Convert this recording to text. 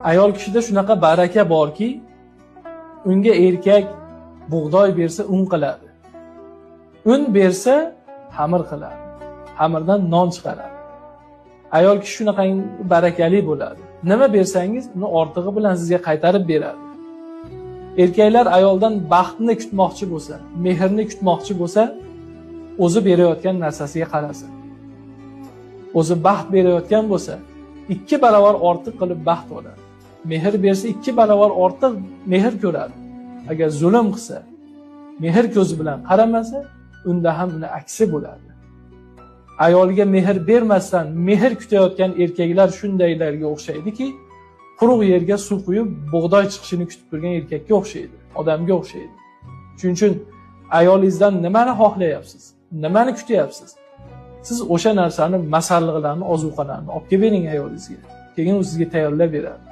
Ayol kishida shunaqa baraka borki, unga erkak bug'doy bersa un qiladi. Un bersa xamir qiladi. Xamirdan non chiqaradi. Ayol kishi shunaqa barakali bo'ladi. Nima bersangiz, uni ortig'i bilan sizga qaytarib beradi. Erkaklar ayoldan baxtni kutmoqchi bo'lsa, mehrni kutmoqchi bo'lsa, o'zi berayotgan narsasiga qarasa. O'zi baxt berayotgan bo'lsa, 2 barobar ortiq qilib baxt oladi. Mehr bersa 2 barobar ortiq mehr ko'radi. Agar zulm qilsa, mehr ko'zi bilan qaramasa, unda ham uni aksi bo'ladi. Ayoliga mehr bermasdan mehr kutayotgan erkaklar shundaylarga o'xshaydiki, quruq yerga suv quyib bug'doy chiqishini kutib turgan erkakka o'xshaydi, odamga o'xshaydi. Shuning uchun ayolingizdan nimani xohlayapsiz? Nimani kutyapsiz? Siz o'sha narsani, masalliqlarni, ozuqalarni olib kelib bering ayolingizga. Keyin u sizga tayyorlab beradi.